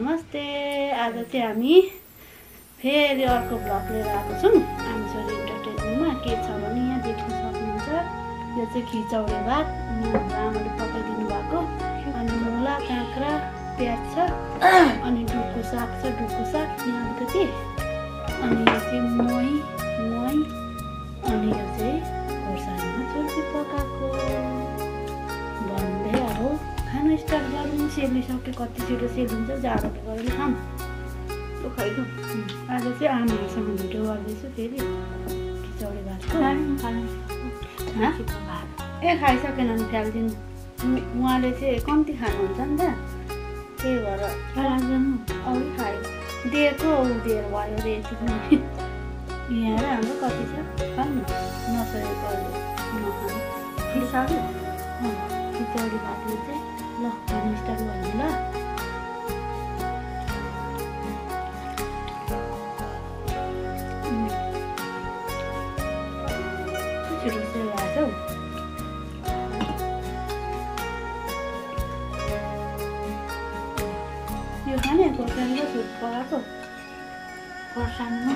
नमस्ते। आज चाहिँ हामी फेरि अर्को भ्लग लिएर आएको छौँ हामी छोरी इन्टरटेनमेन्टमा। के छ भने यहाँ देख्न सक्नुहुन्छ, यो चाहिँ खिचौडे भात हाम्रो आमाले पकाइदिनु भएको, अनि मुला काँक्रा प्याज छ, अनि डुकु साग छ, डुकु साग यहाँ अलिकति, अनि यो चाहिँ मही, अनि यो चाहिँ खोर्सानीमा छुर्पी पकाएको। भन्दै अब खाना स्टार्ट गरौँ। सेलिसक्यो, कति छिटो सेल हुन्छ, जाडोले गरेर खाऊँ। खाइदो आज चाहिँ आमाहरूसँग भिडियो गर्दैछु फेरि खिचौडे भातको। ए खाइसकेन भने फ्यालिदिनु, उहाँले चाहिँ कम्ती खानुहुन्छ नि त, त्यही भएर अरू खायो दिएको दिएर भयो रे। यति पनि यहाँ र हाम्रो कति छ खानु नसकेको नखानु खिचौडे भातले चाहिँ। ल खानु स्टार्ट गर्नु ल। छिटो सेल आएछ हौ। यो खाने खोर्सानी र छुर्पी पकाएको, खोर्सानीमा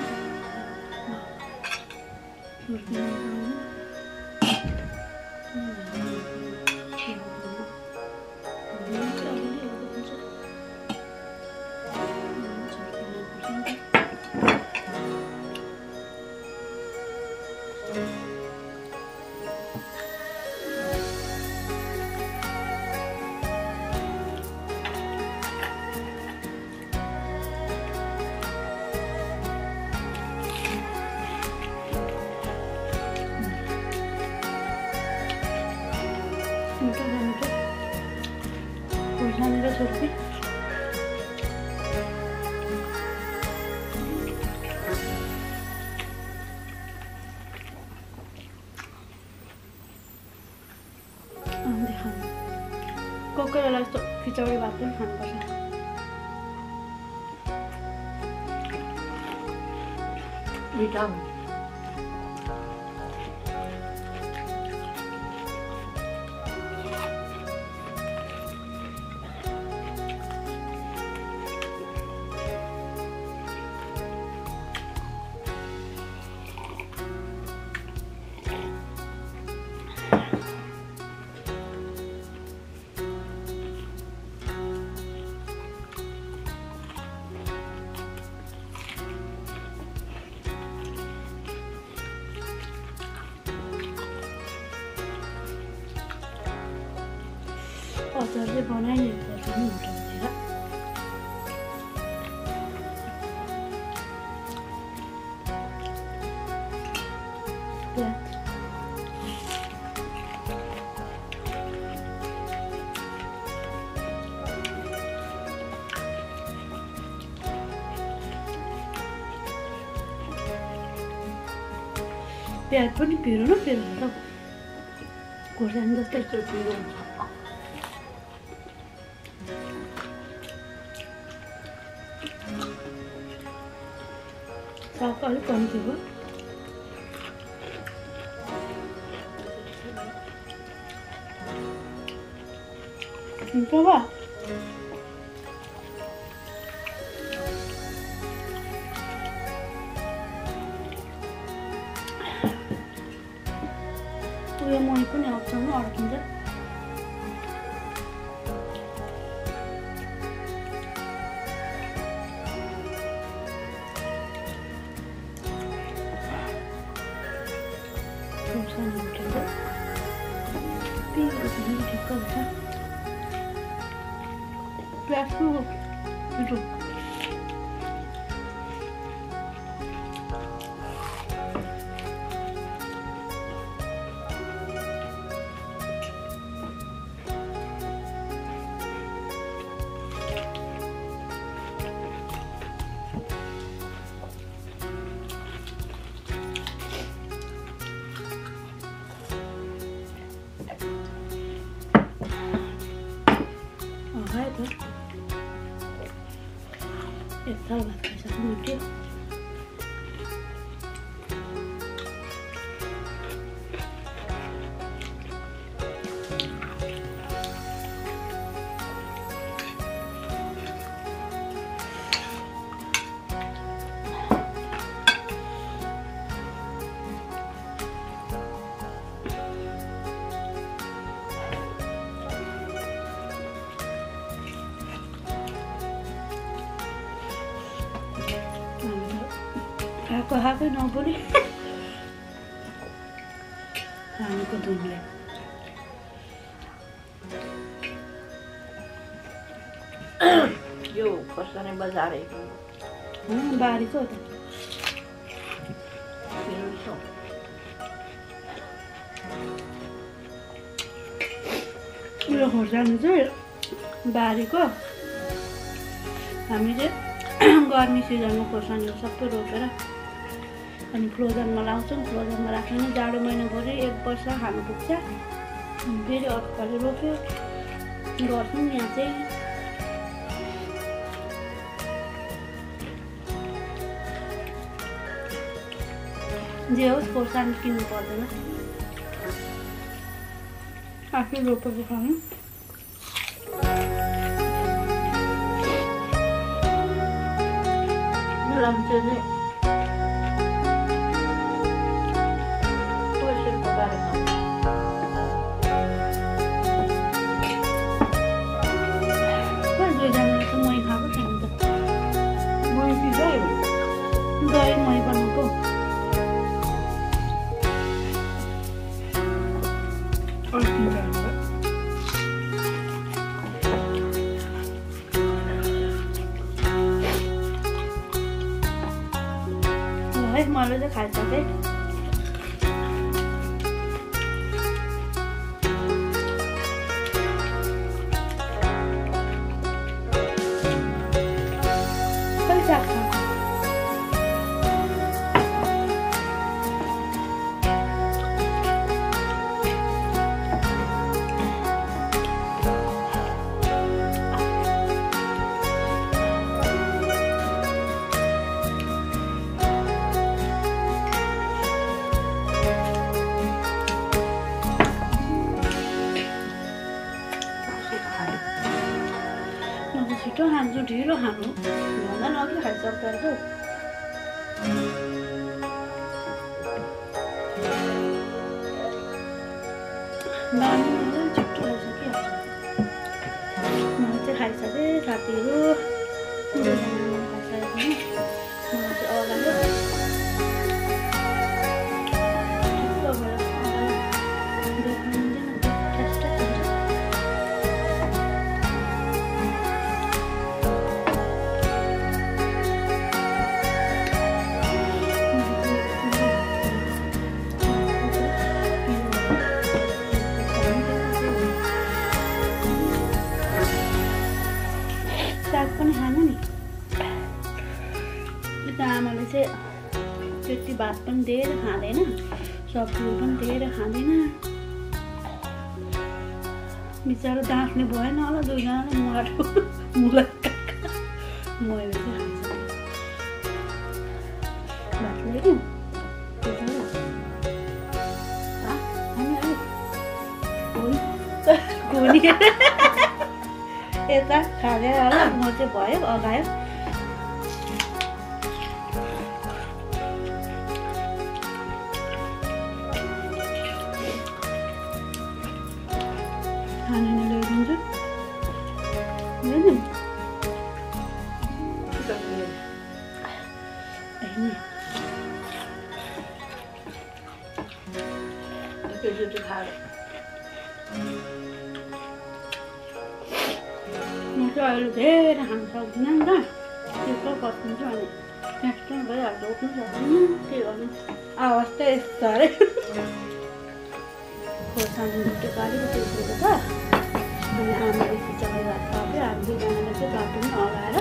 खोर्सानी र छुर्पी। कोही कोही बेला यस्तो खिचौडे भात पनि खानुपर्छ। मिठा अचारले बनाइदिनु पर्छ नि उठाउँदैन। प्याज पनि पिरो न पिरो हुन्छ, खोर्सानी जस्तै पिरो हुन्छ। साग अलिक कम्ती भयो। हुन्छ बा उयो मही पनि आउँछ अड्किन्छ। खाएको नबोली हामीको धुनले यो खोर्सानी बजारेको बारीको त यो खोर्सानी चाहिँ बारीको हामीले गर्मी सिजनमा खोर्सानीहरू सबै रोपेर अनि फ्रोजनमा लाउँछौँ। फ्रोजनमा राख्ने जाडो महिनाभरि 1 वर्ष खानु पुग्छ। फेरि अर्कोपालि रोप्यो गर्छौँ। यहाँ चाहिँ जे होस् खोर्सानी किन्नु पर्दैन, आफै रोपेको खानु। दुईजनाले त मै खाएको छैन त, दही मै बनाएको है। मैले चाहिँ खाइसकेँ। छिटो खान्छु, ढिलो खानु भन्दा नअघि खाइसक्दो। नानी छिटो खाइसकेँ। मैले चाहिँ खाइसकेँ। साथीहरू खाइसकेको मलाई चाहिँ अगाडि साग पनि खानु नि। यता आमाले चाहिँ त्यति भात पनि धेरै खाँदैन, सब्जीहरू पनि धेरै खाँदैन। बिचरा डाँट्ने भएन होला दुईजनाले मुलाको मुला मैले चाहिँ खान्छ भात ल्यायो कोनी यता खाँदै होला। म चाहिँ भयो अगायो। खानाले ल्याइदिन्छु म चाहिँ अहिले धेरै खानु सक्दिनँ नि त, त्यस्तो बस्दिन्छु। अनि एक्सट्रा भइहाल्छ, उठ्नु सक्दिनँ। के गर्नु, आवाज त यस्तो अरे खोर्सानी भुट्टे पारेको त्यसको त। अनि आमाले खिचडी भात खायो। हामी दुईजनाले चाहिँ बाटो पनि अगाएर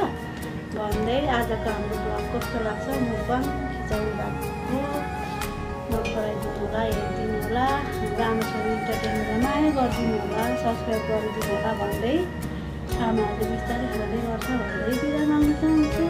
भन्दै आजको हाम्रो ब्लग कस्तो लाग्छ मुखबाङ खिचडी भातको ब्लग गराइदिनु होला, हेरिदिनु होला, हाम्रो आमा छोरी इन्टरटेनमेन्टलाई माया गरिदिनु होला, सब्सक्राइब गरिदिनु होला भन्दै आमाहरूले बिस्तारै खाँदै गर्छ भन्दै बिदा माग्न चाहन्छु।